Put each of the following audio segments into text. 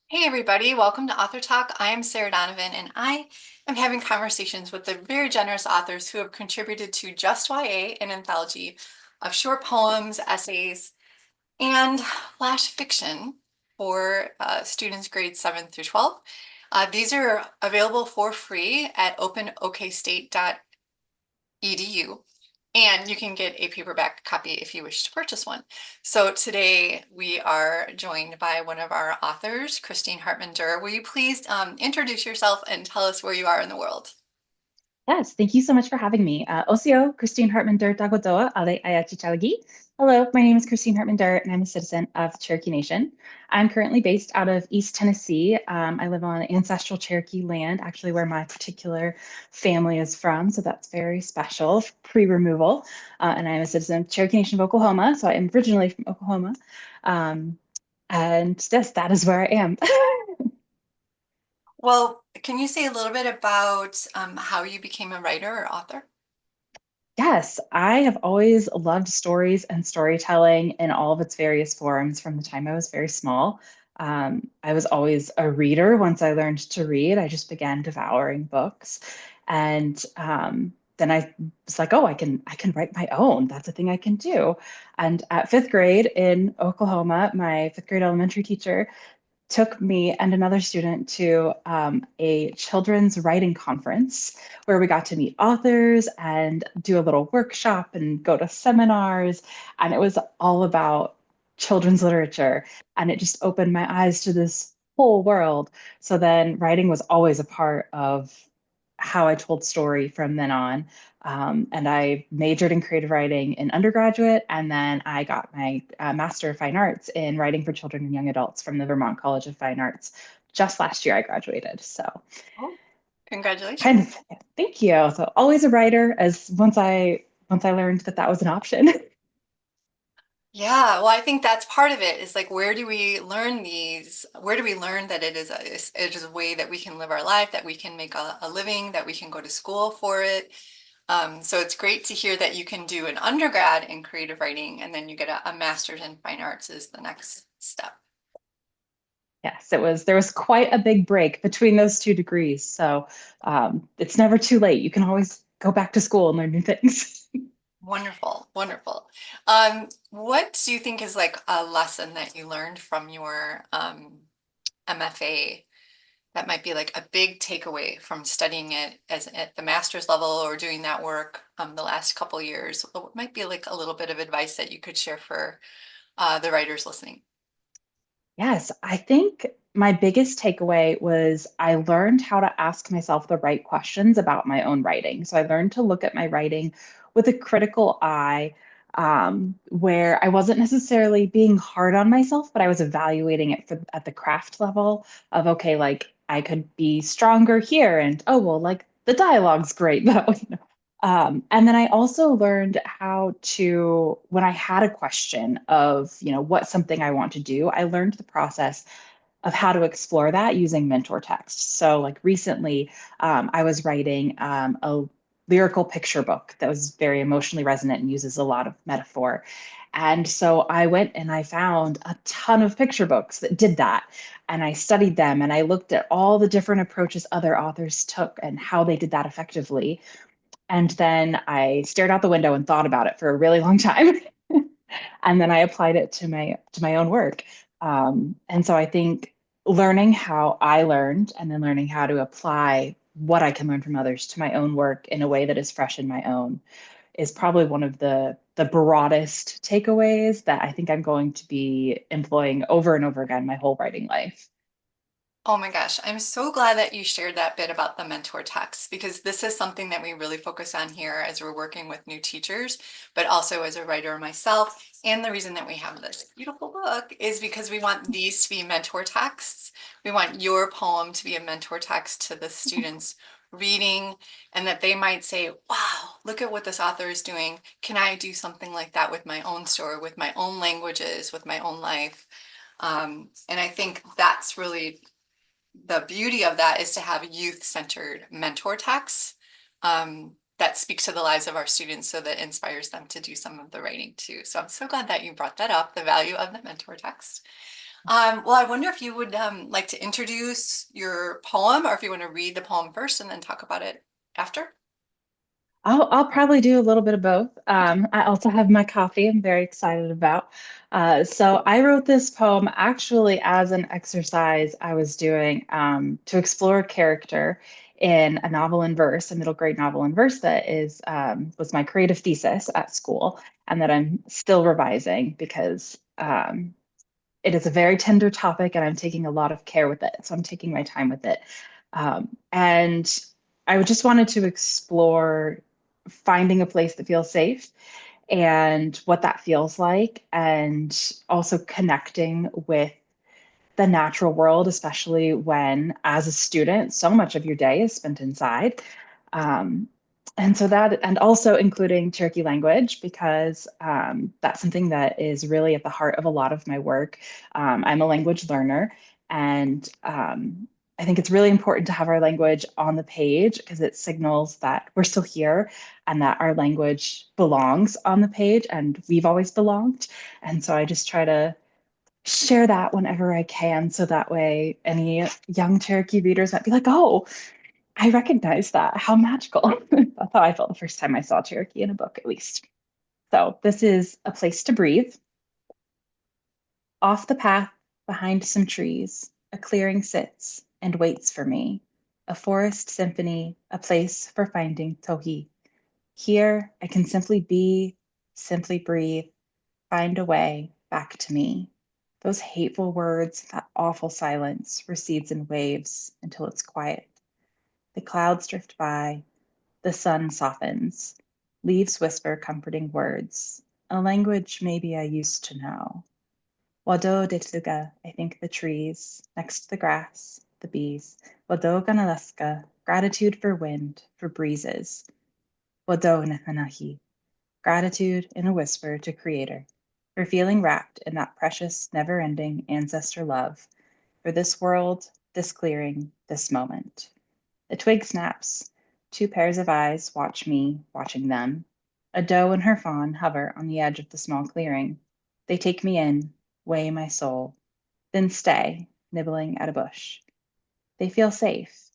Hey everybody, welcome to Author Talk. I am Sarah Donovan and I am having conversations with the very generous authors who have contributed to Just YA, an anthology of short poems, essays, and flash fiction for students grades 7 through 12. These are available for free at openokstate.edu. And you can get a paperback copy if you wish to purchase one. So today we are joined by one of our authors, Christine Hartman Derr. Will you please introduce yourself and tell us where you are in the world? Yes, thank you so much for having me. Osio, Christine Hartman Derr Dagodoa, Ale Ayachichalagi. Hello, my name is Christine Hartman Derr, and I'm a citizen of Cherokee Nation. I'm currently based out of East Tennessee. I live on ancestral Cherokee land, actually where my particular family is from, so that's very special, pre-removal. And I'm a citizen of Cherokee Nation of Oklahoma, so I am originally from Oklahoma. Um, and yes, that is where I am. Well, can you say a little bit about how you became a writer or author? Yes, I have always loved stories and storytelling in all of its various forms from the time I was very small. I was always a reader. Once I learned to read, I just began devouring books. And then I was like, oh, I can write my own. That's a thing I can do. And at fifth grade in Oklahoma, my fifth grade elementary teacher took me and another student to a children's writing conference where we got to meet authors and do a little workshop and go to seminars. And it was all about children's literature. And it just opened my eyes to this whole world. So then writing was always a part of how I told story from then on. And I majored in creative writing in undergraduate, and then I got my Master of Fine Arts in writing for children and young adults from the Vermont College of Fine Arts. Just last year, I graduated. So, Oh, kind congratulations. of, thank you. So, always a writer. As once I learned that that was an option. Yeah, well, I think that's part of it is like, where do we learn where do we learn that it is a way that we can live our life, that we can make a living, that we can go to school for it. So it's great to hear that you can do an undergrad in creative writing and then you get a master's in fine arts is the next step. Yes, it was. There was quite a big break between those two degrees. So, it's never too late. You can always go back to school and learn new things. Wonderful, wonderful. What do you think is like a lesson that you learned from your MFA that might be like a big takeaway from studying it as at the master's level or doing that work the last couple years? What might be like a little bit of advice that you could share for the writers listening? Yes, I think my biggest takeaway was I learned how to ask myself the right questions about my own writing. So I learned to look at my writing with a critical eye, where I wasn't necessarily being hard on myself, but I was evaluating it at the craft level of, okay, like I could be stronger here, and oh, well, like the dialogue's great though. And then I also learned how to, when I had a question of, what's something I want to do, I learned the process of how to explore that using mentor text. So, like recently, I was writing a lyrical picture book that was very emotionally resonant and uses a lot of metaphor. And so I went and I found a ton of picture books that did that. And I studied them and I looked at all the different approaches other authors took and how they did that effectively. And then I stared out the window and thought about it for a really long time. And then I applied it to my own work. And so I think learning how I learned and then learning how to apply what I can learn from others to my own work in a way that is fresh in my own is probably one of the broadest takeaways that I think I'm going to be employing over and over again my whole writing life. Oh my gosh, I'm so glad that you shared that bit about the mentor text because this is something that we really focus on here as we're working with new teachers, but also as a writer myself. And the reason that we have this beautiful book is because we want these to be mentor texts. We want your poem to be a mentor text to the students reading, and that they might say, wow, look at what this author is doing. Can I do something like that with my own story, with my own languages, with my own life? And I think that's really the beauty of that is to have youth-centered mentor texts that speak to the lives of our students so that inspires them to do some of the writing too. So I'm so glad that you brought that up, the value of the mentor text. Well, I wonder if you would like to introduce your poem or if you want to read the poem first and then talk about it after. I'll probably do a little bit of both. Okay. I also have my coffee I'm very excited about. So I wrote this poem actually as an exercise I was doing to explore a character in a novel in verse, a middle grade novel in verse that is was my creative thesis at school, and that I'm still revising because it is a very tender topic and I'm taking a lot of care with it. So I'm taking my time with it. And I just wanted to explore finding a place that feels safe and what that feels like, and also connecting with the natural world, especially when, as a student, so much of your day is spent inside. Um, and so that, and also including Cherokee language, because that's something that is really at the heart of a lot of my work. I'm a language learner, and I think it's really important to have our language on the page because it signals that we're still here and that our language belongs on the page, and we've always belonged. And so I just try to share that whenever I can. So that way, any young Cherokee readers might be like, oh, I recognize that. How magical. That's how I felt the first time I saw Cherokee in a book, at least. So this is A Place to Breathe. Off the path, behind some trees, a clearing sits and waits for me. A forest symphony, a place for finding Tohi. Here, I can simply be, simply breathe, find a way back to me. Those hateful words, that awful silence recedes in waves until it's quiet. The clouds drift by, the sun softens, leaves whisper comforting words, a language maybe I used to know. Wado de Tluga, I think the trees, next to the grass, the bees. Wado ganaleska, gratitude for wind, for breezes. Wado nehanahi, gratitude in a whisper to Creator, for feeling wrapped in that precious, never ending ancestor love, for this world, this clearing, this moment. The twig snaps. Two pairs of eyes watch me, watching them. A doe and her fawn hover on the edge of the small clearing. They take me in, weigh my soul, then stay, nibbling at a bush. They feel safe.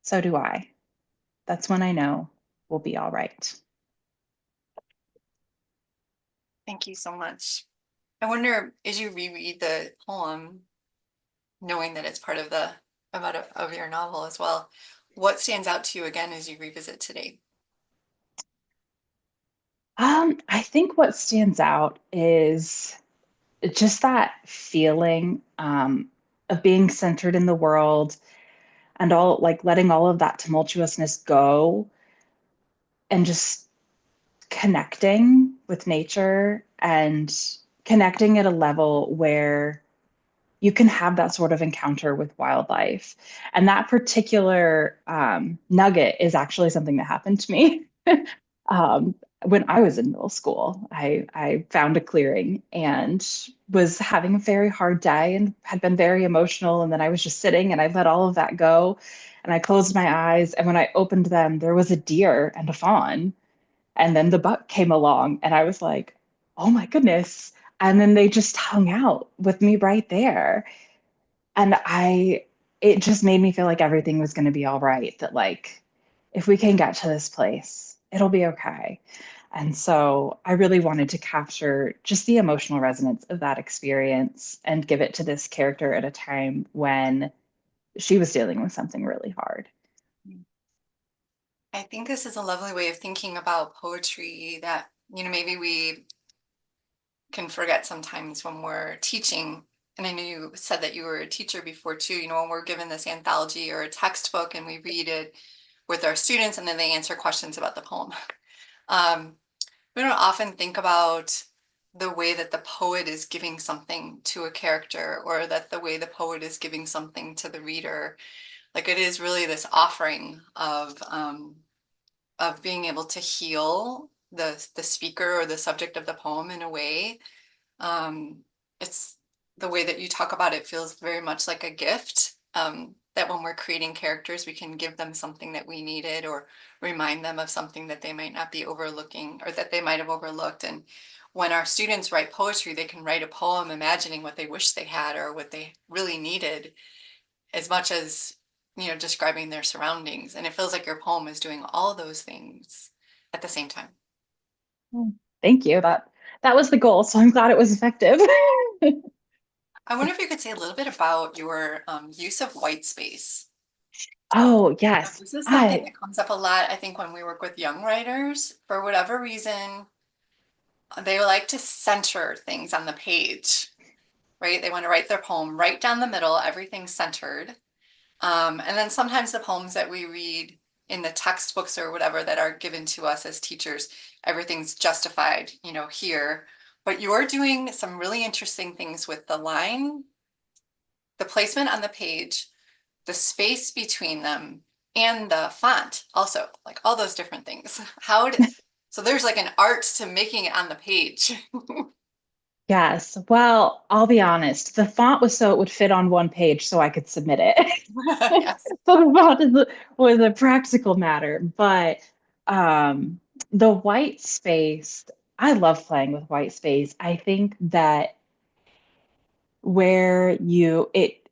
So do I. That's when I know we'll be all right. Thank you so much. I wonder, as you reread the poem, knowing that it's part of the of your novel as well, what stands out to you again as you revisit today? I think what stands out is just that feeling of being centered in the world and all like letting all of that tumultuousness go and just connecting with nature and connecting at a level where you can have that sort of encounter with wildlife. And that particular nugget is actually something that happened to me. um, when I was in middle school, I found a clearing and was having a very hard day and had been very emotional. And then I was just sitting and I let all of that go. And I closed my eyes. And when I opened them, there was a deer and a fawn. And then the buck came along and I was like, oh my goodness. And then they just hung out with me right there. And it just made me feel like everything was going to be all right. That, like, if we can get to this place, it'll be okay. And so I really wanted to capture just the emotional resonance of that experience and give it to this character at a time when she was dealing with something really hard. I think this is a lovely way of thinking about poetry that, maybe we can forget sometimes when we're teaching. And I know you said that you were a teacher before too, when we're given this anthology or a textbook and we read it with our students and then they answer questions about the poem. Um, we don't often think about the way that the poet is giving something to a character or that the way the poet is giving something to the reader. Like it is really this offering of being able to heal the speaker or the subject of the poem in a way. It's the way that you talk about it feels very much like a gift. That when we're creating characters, we can give them something that we needed or remind them of something that they might not be overlooking or that they might have overlooked. And when our students write poetry, they can write a poem imagining what they wish they had or what they really needed as much as, describing their surroundings. And it feels like your poem is doing all those things at the same time. Oh, thank you. That was the goal, so I'm glad it was effective. I wonder if you could say a little bit about your use of white space. Oh, yes. This is something I that comes up a lot, I think, when we work with young writers. For whatever reason, they like to center things on the page, right? They want to write their poem right down the middle, everything's centered. And then sometimes the poems that we read in the textbooks or whatever that are given to us as teachers, everything's justified, here. But you're doing some really interesting things with the line, the placement on the page, the space between them, and the font also, like all those different things. So there's like an art to making it on the page. Yes. Well, I'll be honest. The font was so it would fit on one page so I could submit it. Yes. So the font was a practical matter. But um, the white space, I love playing with white space. I think that where you it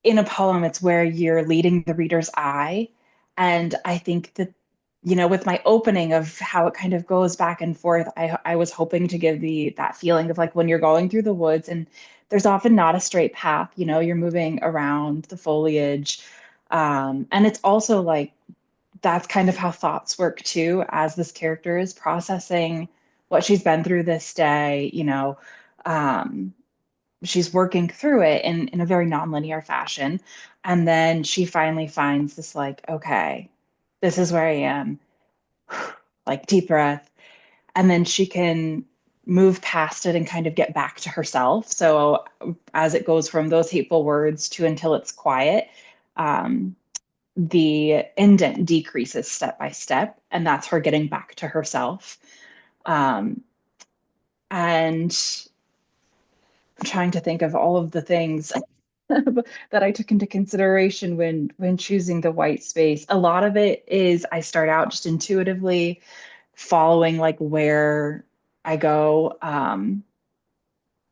in a poem, it's where you're leading the reader's eye. And I think that, with my opening of how it kind of goes back and forth, I was hoping to give that feeling of like when you're going through the woods and there's often not a straight path, you're moving around the foliage. And it's also like that's kind of how thoughts work too, as this character is processing what she's been through this day, um, she's working through it in a very nonlinear fashion. And then she finally finds this, like, okay, this is where I am, like deep breath. And then she can move past it and kind of get back to herself. So as it goes from those hateful words to until it's quiet, um, the indent decreases step by step. And that's her getting back to herself. Um, and I'm trying to think of all of the things that I took into consideration when choosing the white space. A lot of it is I start out just intuitively following like where I go. And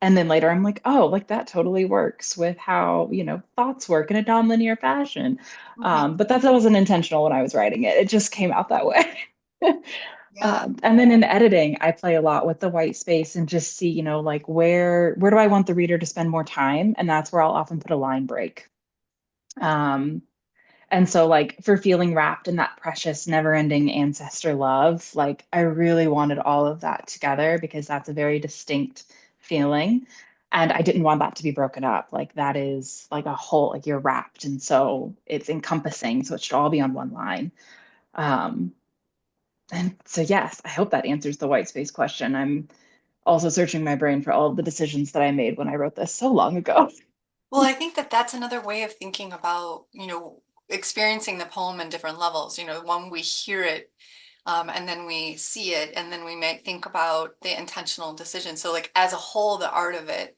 then later I'm like, oh, like that totally works with how, thoughts work in a nonlinear fashion. Mhm. But that wasn't intentional when I was writing it. It just came out that way. Yeah. And then in editing, I play a lot with the white space and just see, like where do I want the reader to spend more time? And that's where I'll often put a line break. Um, and so like for feeling wrapped in that precious, never-ending ancestor love, like I really wanted all of that together because that's a very distinct feeling. And I didn't want that to be broken up. Like that is like a whole, like you're wrapped. And so it's encompassing. So it should all be on one line. Um, and so, yes, I hope that answers the white space question. I'm also searching my brain for all of the decisions that I made when I wrote this so long ago. Well, I think that that's another way of thinking about, experiencing the poem in different levels. When we hear it, and then we see it, and then we might think about the intentional decision. So, like as a whole, the art of it.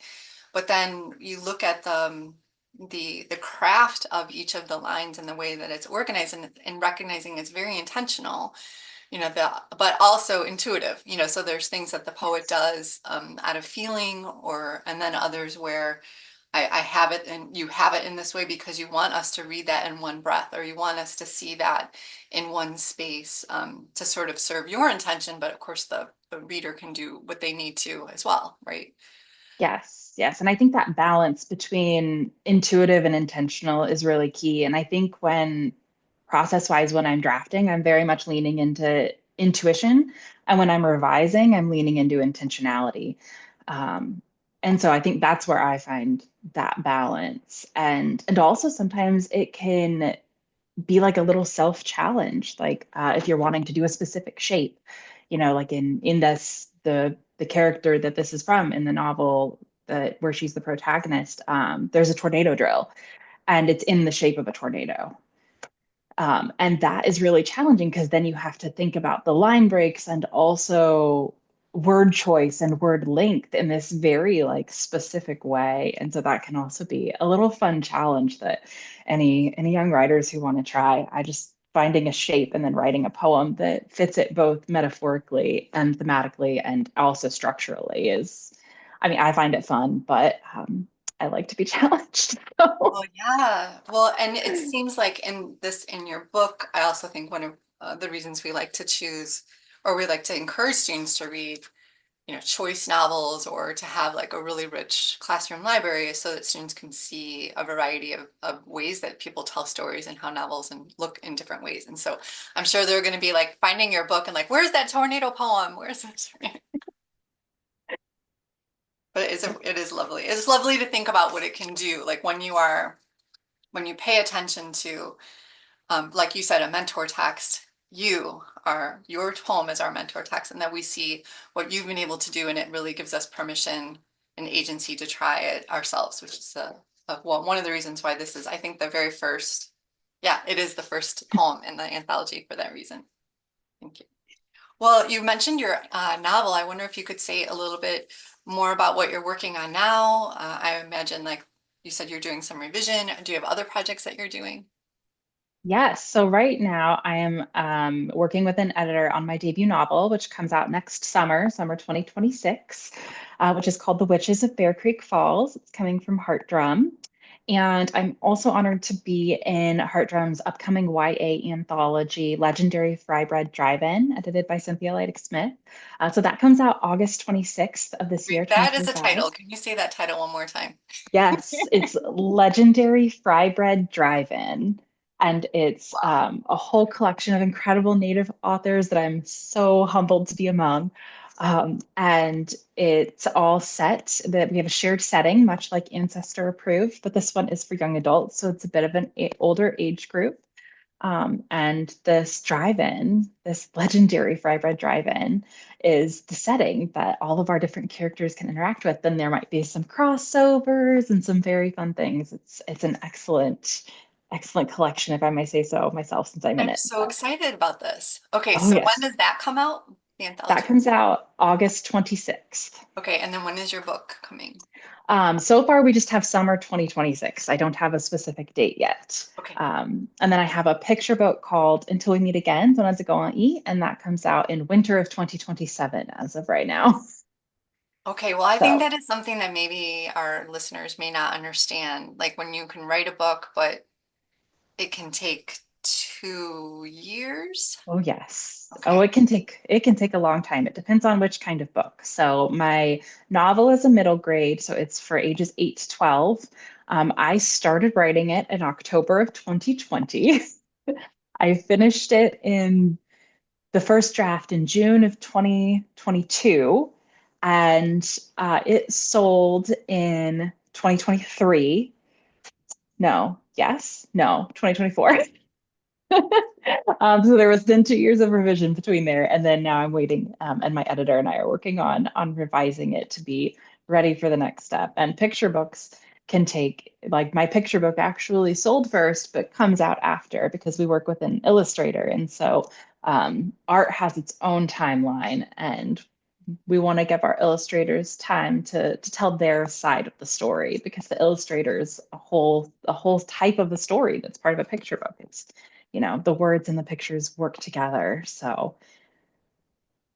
But then you look at the craft of each of the lines and the way that it's organized, and recognizing it's very intentional. But also intuitive. So there's things that the poet does out of feeling, and then others where I have it and you have it in this way because you want us to read that in one breath, or you want us to see that in one space, to sort of serve your intention. But of course, the reader can do what they need to as well, right? Yes, yes. And I think that balance between intuitive and intentional is really key. And I think process wise, when I'm drafting, I'm very much leaning into intuition. And when I'm revising, I'm leaning into intentionality. Um, and so I think that's where I find that balance. And also sometimes it can be like a little self challenge, like if you're wanting to do a specific shape, like in the character that this is from in the novel that where she's the protagonist, there's a tornado drill and it's in the shape of a tornado. And that is really challenging because then you have to think about the line breaks and also word choice and word length in this very like specific way. And so that can also be a little fun challenge that any young writers who want to try. finding a shape and then writing a poem that fits it both metaphorically and thematically and also structurally is, I mean, I find it fun, but I like to be challenged. So, Well, yeah. Well, and it seems like in your book, I also think one of the reasons we like to choose or we like to encourage students to read, choice novels or to have like a really rich classroom library is so that students can see a variety of ways that people tell stories and how novels and look in different ways. And so I'm sure they're going to be like finding your book and like, where's that tornado poem? Where's that? But it is lovely. It's lovely to think about what it can do. Like when you pay attention to, like you said, a mentor text, your poem is our mentor text, and that we see what you've been able to do, and it really gives us permission and agency to try it ourselves, which is well, one of the reasons why this is, I think, the very first, yeah, it is the first poem in the anthology for that reason. Thank you. Well, you mentioned your novel. I wonder if you could say a little bit more about what you're working on now. I imagine, like you said, you're doing some revision. Do you have other projects that you're doing? yes. So right now I am working with an editor on my debut novel, which comes out next summer, summer 2026, which is called The Witches of Bear Creek Falls. It's coming from Heart Drum. And I'm also honored to be in Heart Drum's upcoming YA anthology, Legendary Fry Bread Drive-In, edited by Cynthia Leidig Smith. So that comes out August 26th of this year, Wait, that is a 2025. title. Can you say that title one more time? Yes, it's Legendary Fry Bread Drive-In. And it's Wow. a whole collection of incredible Native authors that I'm so humbled to be among. And it's all set that we have a shared setting, much like Ancestor Approved, but this one is for young adults. So it's a bit of an older age group. And this drive-in, this legendary fry bread drive-in, is the setting that all of our different characters can interact with. Then there might be some crossovers and some very fun things. It's an excellent collection, if I may say so myself, since I'm in I'm it. so But excited about this. Okay, oh so when yes, does that come out? The that anthology? comes out August 26th. Okay, and then when is your book coming? So far, we just have summer 2026. I don't have a specific date yet. Okay. And then I have a picture book called Until We Meet Again, Don't Have to Go on E, and that comes out in winter of 2027 as of right now. Okay, well, I think So, that is something that maybe our listeners may not understand. Like when you can write a book, but it can take 2 years. oh yes. Oh, Okay. it can take a long time. It depends on which kind of book. So my novel is a middle grade, so it's for ages 8 to 12. I started writing it in October of 2020. I finished it in the first draft in June of 2022, and it sold in 2023. No, yes, no, 2024. So there was then 2 years of revision between there, and then now I'm waiting, and my editor and I are working on revising it to be ready for the next step. And picture books can take, like my picture book actually sold first, but comes out after because we work with an illustrator, and so art has its own timeline, and we want to give our illustrators time to tell their side of the story because the illustrator is a whole type of the story that's part of a picture book. It's, the words and the pictures work together. So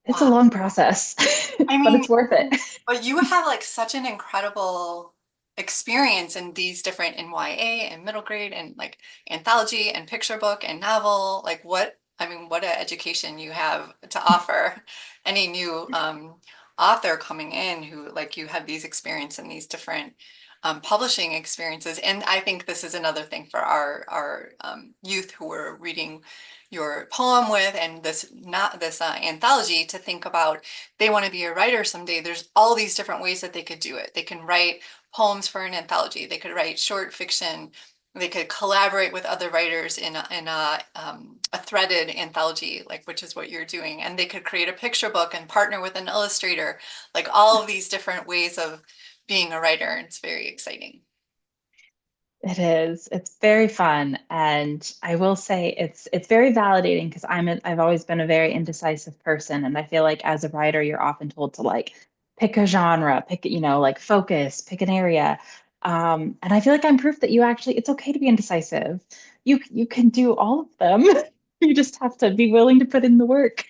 it's a Wow. long process, I but mean, it's worth it. but you have like such an incredible experience in these different in YA and middle grade and like anthology and picture book and novel. Like I mean, what an education you have to offer any new author coming in who like you have these experience and these different publishing experiences. And I think this is another thing for our youth who are reading your poem with and this not this anthology to think about they want to be a writer someday. There's all these different ways that they could do it. They can write poems for an anthology. They could write short fiction. They could collaborate with other writers in a threaded anthology, like which is what you're doing. And they could create a picture book and partner with an illustrator, like all of these different ways of being a writer. And it's very exciting. It is. It's very fun, and I will say it's very validating because I've always been a very indecisive person, and I feel like as a writer, you're often told to like pick a genre, like focus, pick an area. And I feel like I'm proof that it's okay to be indecisive. You can do all of them. You just have to be willing to put in the work.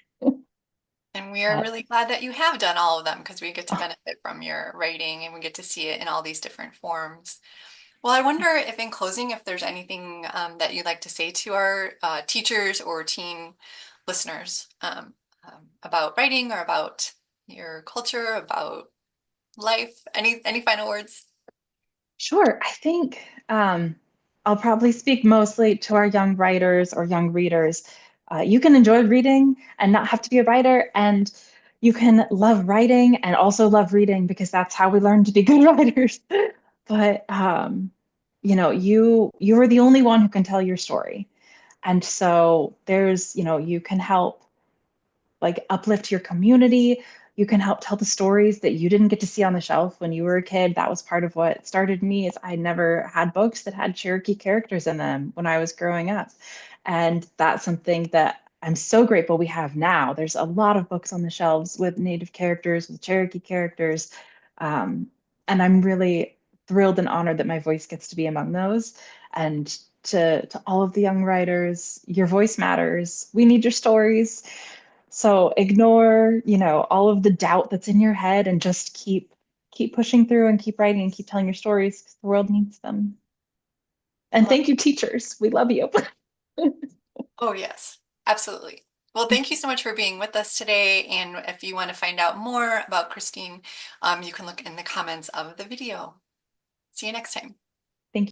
And we are Uh, really glad that you have done all of them because we get to oh, benefit from your writing and we get to see it in all these different forms. Well, I wonder if in closing, if there's anything that you'd like to say to our teachers or teen listeners about writing or about your culture, about life. Any final words? sure. I think I'll probably speak mostly to our young writers or young readers. You can enjoy reading and not have to be a writer, and you can love writing and also love reading because that's how we learn to be good writers. But you are the only one who can tell your story, and so you can help like uplift your community. You can help tell the stories that you didn't get to see on the shelf when you were a kid. That was part of what started me is I never had books that had Cherokee characters in them when I was growing up. And that's something that I'm so grateful we have now. There's a lot of books on the shelves with Native characters, with Cherokee characters. Um, and I'm really thrilled and honored that my voice gets to be among those. And to all of the young writers, your voice matters. We need your stories. So ignore, all of the doubt that's in your head and just keep pushing through and keep writing and keep telling your stories because the world needs them. And Love. thank you, teachers. We love you. Oh, yes, absolutely. Well, thank you so much for being with us today. And if you want to find out more about Christine, you can look in the comments of the video. See you next time.